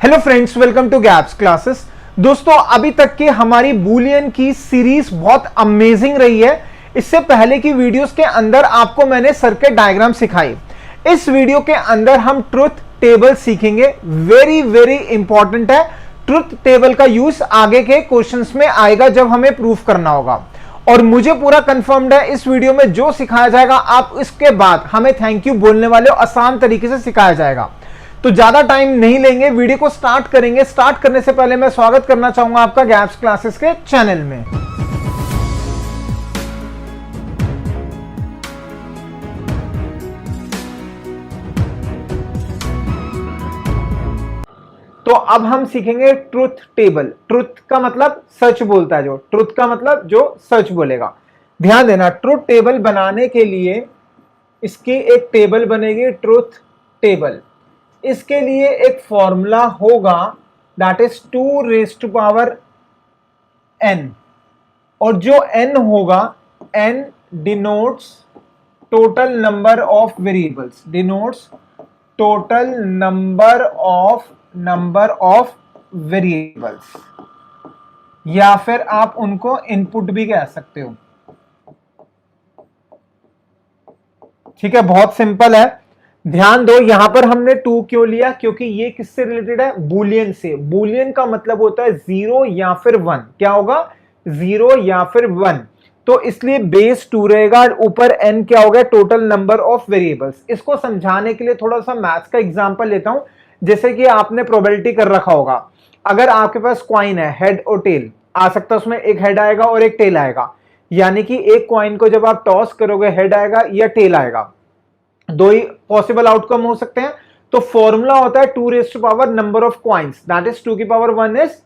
Hello friends, welcome to gaps classes. दोस्तों, अभी तक के हमारी बूलियन की सीरीज बहुत अमेजिंग रही है। इससे पहले की वीडियोस के अंदर आपको मैंने सर्किट डायग्राम सिखाई। इस वीडियो के अंदर हम ट्रुथ टेबल सीखेंगे। वेरी वेरी इंपॉर्टेंट है। ट्रुथ टेबल का यूज आगे के क्वेश्चंस में आएगा जब हमें प्रूफ करना होगा। और मुझे पूरा कंफर्म्ड है इस वीडियो में जो सिखाया जाएगा आप इसके बाद हमें थैंक यू बोलने वाले हो। आसान तरीके से सिखाया जाएगा। तो ज्यादा टाइम नहीं लेंगे, वीडियो को स्टार्ट करेंगे। स्टार्ट करने से पहले मैं स्वागत करना चाहूंगा आपका गैप्स क्लासेस के चैनल में। तो अब हम सीखेंगे ट्रुथ टेबल। ट्रुथ का मतलब सच बोलता है, जो ट्रुथ का मतलब जो सच बोलेगा। ध्यान देना, ट्रुथ टेबल बनाने के लिए इसकी एक टेबल बनेगी, ट्रुथ टेबल। इसके लिए एक फॉर्मूला होगा, that is 2 raise to power n। और जो n होगा, n denotes total number of variables, denotes total number of variables, या फिर आप उनको इनपुट भी कह सकते हो। ठीक है, बहुत सिंपल है। ध्यान दो, यहां पर हमने 2 क्यों लिया? क्योंकि ये किससे रिलेटेड है? बूलियन से। बूलियन का मतलब होता है 0 या फिर 1। क्या होगा? 0 या फिर 1। तो इसलिए बेस 2 रहेगा, ऊपर n क्या होगा? Total number of variables. इसको समझाने के लिए थोड़ा सा मैथ्स का एग्जांपल लेता हूं। जैसे कि आपने प्रोबेबिलिटी कर रखा होगा, अगर आपके पास कॉइन है, हेड और टेल आ सकता है, उसमें एक हेड आएगा और एक टेल आएगा। यानी कि एक कॉइन को जब आप टॉस करोगे, हेड आएगा या टेल आएगा। दो ही पॉसिबल आउटकम हो सकते हैं। तो फॉर्मूला होता है 2 raise to power number of coins, that is 2 की पावर 1 इज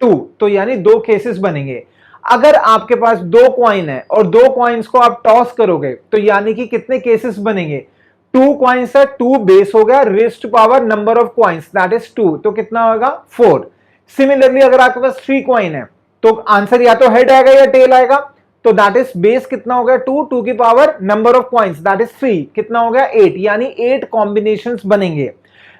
2। तो यानी 2 केसेस बनेंगे। अगर आपके पास 2 कॉइन है और 2 कॉइन्स को आप टॉस करोगे, तो यानी कि कितने केसेस बनेंगे? 2 कॉइन्स है, 2 बेस हो गया, raise to power number of coins that is 2। तो कितना होगा? 4। सिमिलरली अगर आपके पास 3 कॉइन है, तो आंसर या तो हेड आएगा या टेल आएगा। तो दैट इज बेस कितना हो गया? 2 की power number of coins that is 3। कितना हो गया? 8। यानी 8 कॉम्बिनेशंस बनेंगे।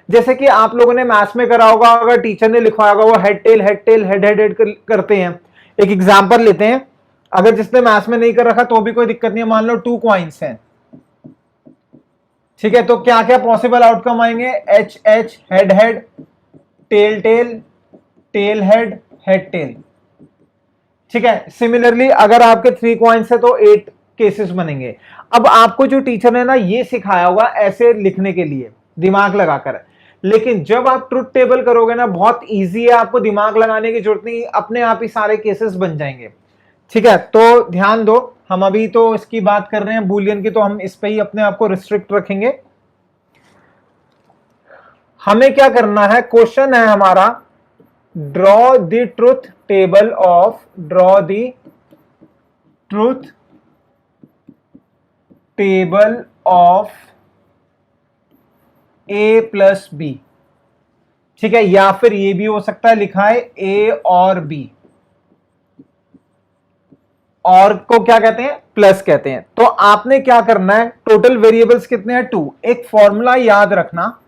जैसे कि आप लोगों ने मैथ्स में करा होगा, अगर टीचर ने लिखवाया होगा, वो head tail head tail head head head करते हैं। एक एग्जांपल लेते हैं, अगर जिसने मैथ्स में नहीं कर रखा तो भी कोई दिक्कत नहीं है। मान लो 2 कॉइन्स हैं, ठीक है, तो क्या क्या पॉसिबल आउटकम आएंगे? H H head head, tail tail tail head head tail. ठीक है, सिमिलरली अगर आपके 3 कॉइन्स है तो 8 केसेस बनेंगे। अब आपको जो टीचर ने ना ये सिखाया होगा ऐसे लिखने के लिए, दिमाग लगाकर। लेकिन जब आप ट्रुथ टेबल करोगे ना, बहुत इजी है, आपको दिमाग लगाने की जरूरत नहीं, अपने आप ही सारे केसेस बन जाएंगे। ठीक है, तो ध्यान दो, हम अभी तो इसकी बात कर रहे हैं बूलियन की, तो हम इस पे ही अपने आप को रिस्ट्रिक्ट रखेंगे। हमें क्या करना है? क्वेश्चन है हमारा, draw the truth table of, draw the truth table of a plus B. ठीक है, या फिर ये भी हो सकता है, लिखा है a और b। और को क्या कहते हैं? प्लस कहते हैं। तो आपने क्या करना है? टोटल वेरिएबल्स कितने हैं? 2। एक फॉर्मूला याद रखना,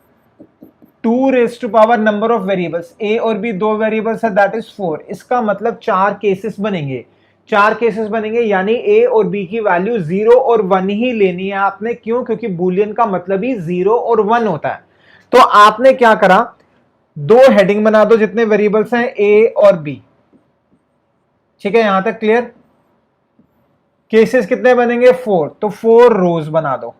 2 raise to power number of variables, a और b 2 वेरिएबल्स है, दैट इज 4। इसका मतलब 4 केसेस बनेंगे। 4 केसेस बनेंगे, यानी a और b की वैल्यू 0 और 1 ही लेनी है आपने। क्यों? क्योंकि बूलियन का मतलब ही 0 और 1 होता है। तो आपने क्या करा? 2 हेडिंग बना दो जितने वेरिएबल्स हैं, a और b। ठीक है, यहां तक क्लियर? केसेस कितने बनेंगे? 4। तो 4 रोज बना दो।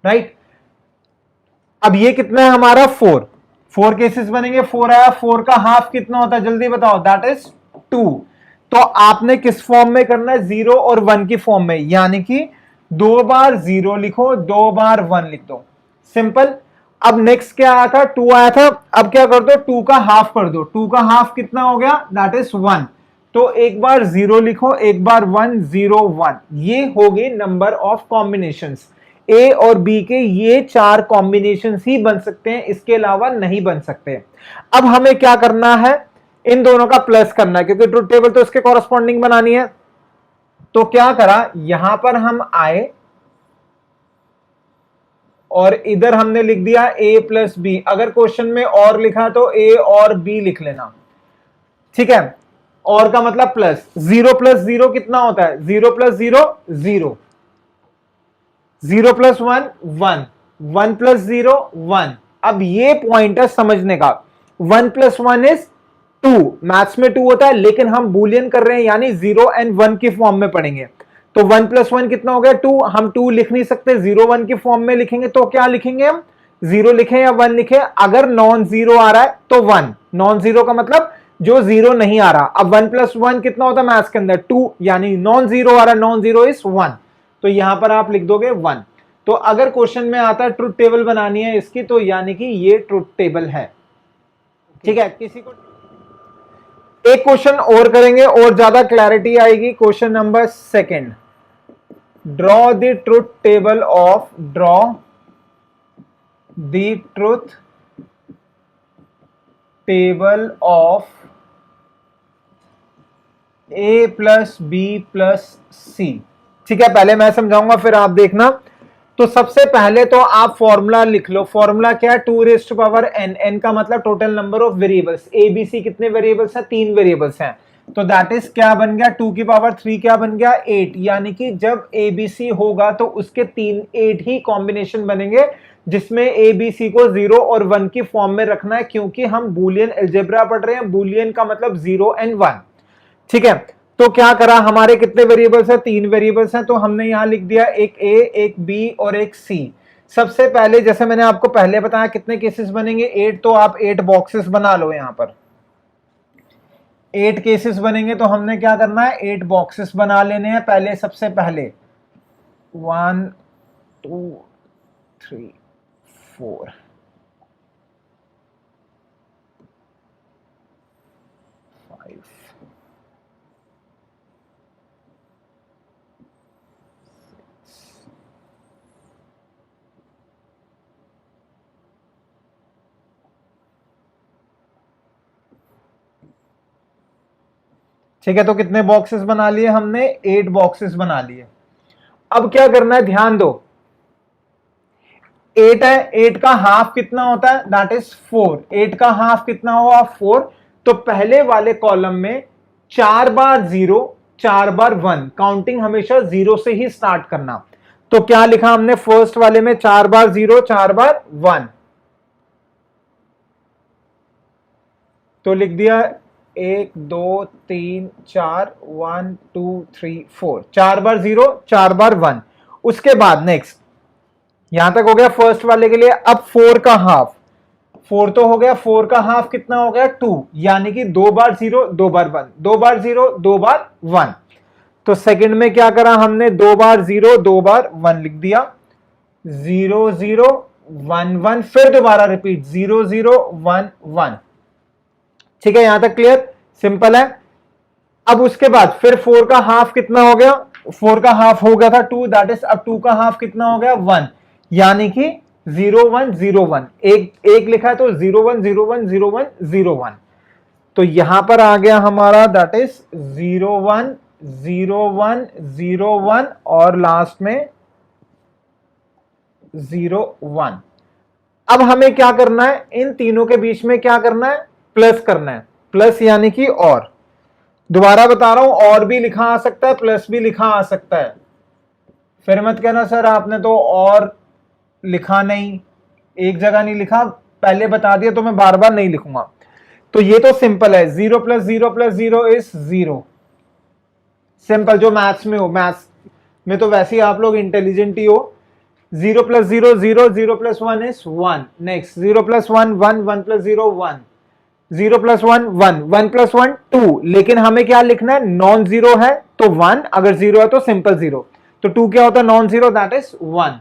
राइट, अब ये कितना है हमारा? 4 केसेस बनेंगे। 4 आया, 4 का हाफ कितना होता है? जल्दी बताओ। That is 2। तो आपने किस फॉर्म में करना है? 0 और 1 की फॉर्म में, यानी कि 2 बार 0 लिखो, 2 बार 1 लिख दो। सिंपल। अब नेक्स्ट क्या आया था? 2 आया था। अब क्या कर दो? 2 का हाफ कर दो। 2 का हाफ कितना हो गया? That is 1। तो एक बार 0 लिखो, एक बार 1, 0 1। ये हो गई नंबर ऑफ कॉम्बिनेशंस। ए और बी के ये 4 कॉम्बिनेशन ही बन सकते हैं, इसके अलावा नहीं बन सकते। अब हमें क्या करना है? इन दोनों का प्लस करना है, क्योंकि ट्रुथ टेबल तो इसके कॉरस्पॉन्डिंग बनानी है। तो क्या करा? यहां पर हम आए और इधर हमने लिख दिया a प्लस बी। अगर क्वेश्चन में और लिखा तो a और b लिख लेना, ठीक है। और का मतलब प्लस, 0 प्लस 0 कितना होता है, 0 प्लस 0 0, 0 प्लस 1 1, 1 प्लस 0 1। अब ये पॉइंट है समझने का, 1 प्लस 1 इज 2, मैथ्स में 2 होता है, लेकिन हम बुलियन कर रहे हैं यानी 0 एंड 1 की फॉर्म में पढ़ेंगे। तो 1 प्लस 1 कितना हो गया 2, हम 2 लिख नहीं सकते, 0 1 की फॉर्म में लिखेंगे तो क्या लिखेंगे हम, 0 लिखें या 1 लिखें। अगर नॉन जीरो आ रहा है तो 1, नॉन जीरो का मतलब जो जीरो नहीं आ रहा। अब 1 प्लस 1 कितना होता है मैथ्स के अंदर 2, यानी नॉन जीरो आ रहा है, नॉन जीरो इज 1, तो यहां पर आप लिख दोगे 1। तो अगर क्वेश्चन में आता है ट्रुथ टेबल बनानी है इसकी, तो यानी कि ये ट्रुथ टेबल है, ठीक है। किसी को एक क्वेश्चन और करेंगे और ज्यादा क्लैरिटी आएगी। Question number 2, draw the truth table of, draw the truth table of a plus b plus c, ठीक है। पहले मैं समझाऊंगा फिर आप देखना। तो सबसे पहले तो आप फॉर्मूला लिख लो। फॉर्मूला क्या है, 2 raise to power n, n का मतलब total number of variables. A B C कितने वेरिएबल्स हैं, 3 वेरिएबल्स हैं। तो दैट इज क्या बन गया, 2 की पावर 3 क्या बन गया 8, यानी कि जब ए बी सी होगा तो उसके 8 ही कॉम्बिनेशन बनेंगे, जिसमें ए बी सी को 0 और 1 की फॉर्म में रखना है, क्योंकि हम बूलियन अलजेब्रा पढ़ रहे हैं। बूलियन का मतलब 0 एंड 1, ठीक है। तो क्या करा, हमारे कितने वेरिएबल्स हैं, 3 वेरिएबल्स हैं, तो हमने यहां लिख दिया एक a, एक b और एक c। सबसे पहले जैसे मैंने आपको पहले बताया कितने केसेस बनेंगे 8, तो आप 8 बॉक्सेस बना लो। यहां पर 8 केसेस बनेंगे, तो हमने क्या करना है 8 बॉक्सेस बना लेने हैं। पहले सबसे पहले 1 2 3 4 5 ठीक है। तो कितने बॉक्सेस बना लिए हमने, 8 बॉक्सेस बना लिए। अब क्या करना है, ध्यान दो, 8 है, 8 का हाफ कितना होता है, दैट इज 4। 8 का हाफ कितना हुआ 4। तो पहले वाले कॉलम में 4 बार 0, 4 बार 1, काउंटिंग हमेशा 0 से ही स्टार्ट करना। तो क्या लिखा हमने फर्स्ट वाले में, 4 बार 0, 4 बार 1, तो लिख दिया 1 2 3 4, 1 2 3 4, 4 बार 0, 4 बार 1। उसके बाद नेक्स्ट, यहां तक हो गया फर्स्ट वाले के लिए। अब 4 का हाफ, 4 तो हो गया, 4 का हाफ कितना हो गया 2, यानी कि 2 बार 0, 2 बार 1, 2 बार 0, 2 बार 1। तो सेकंड में क्या करा हमने, 2 बार 0, 2 बार 1 लिख दिया, 0 0 1 1, फिर दोबारा रिपीट 0 0 1 1, ठीक है। यहां तक क्लियर, सिंपल है। अब उसके बाद फिर 4 का हाफ कितना हो गया, 4 का हाफ हो गया था 2, दैट इज अब 2 का हाफ कितना हो गया 1, यानी कि 0 1 0 1, एक लिखा है तो 0 1 0 1 0 1 0 1। तो यहां पर आ गया हमारा दैट इज 0 1 0 1 0 1 और लास्ट में 0 1। अब हमें क्या करना है, इन तीनों के बीच में क्या करना है, प्लस करना है। प्लस यानी कि और, दोबारा बता रहा हूं, और भी लिखा आ सकता है, प्लस भी लिखा आ सकता है। फिर मत कहना सर आपने तो और लिखा नहीं, एक जगह नहीं लिखा, पहले बता दिया तो मैं बार बार नहीं लिखूंगा। तो ये तो सिंपल है, 0 प्लस 0 प्लस 0 इज 0, सिंपल। जो मैथ्स में हो, मैथ्स में तो वैसे ही आप लोग इंटेलिजेंट ही हो। 0 plus 0 0, 0 plus 1 is 1। Next 0 plus 1 1, 1 plus 0 1, 0 plus 1 1, 1 plus 1 2, लेकिन हमें क्या लिखना है, नॉन जीरो है तो 1, अगर जीरो है तो सिंपल 0। तो 2 क्या होता है, non zero, that is 1।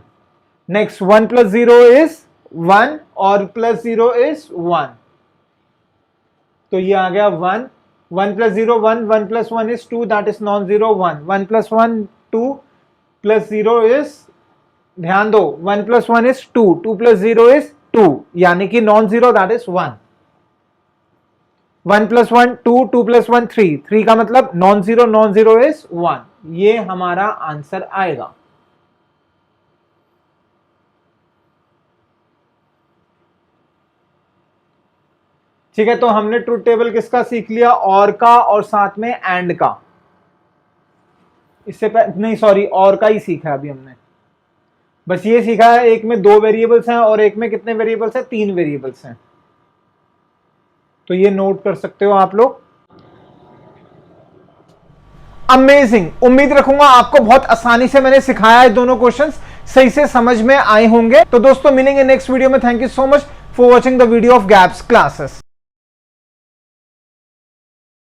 Next 1 plus 0 is 1 और प्लस 0 इज 1, तो ये आ गया 1। 1 plus 0 1, 1 plus 1 is 2, that is non zero 1। 1 plus 1 2 plus 0 is, ध्यान दो, 1 प्लस 1 इज 2, 2 प्लस 0 इज 2, यानी कि non zero, that is 1। 1 plus 1 2, 2 plus 1 3, 3 का मतलब नॉन जीरो इज 1। ये हमारा आंसर आएगा। ठीक है, तो हमने ट्रुथ टेबल किसका सीख लिया, और का और साथ में एंड का। इससे नहीं सॉरी, और का ही सीखा अभी हमने, बस ये सीखा है एक में 2 वेरिएबल्स हैं और एक में कितने वेरिएबल्स हैं, 3 वेरिएबल्स हैं। तो ये नोट कर सकते हो आप लोग। अमेजिंग, उम्मीद रखूंगा आपको बहुत आसानी से मैंने सिखाया है, दोनों क्वेश्चंस सही से समझ में आए होंगे। तो दोस्तों मिलेंगे नेक्स्ट वीडियो में। Thank you so much for watching the video of gaps classes.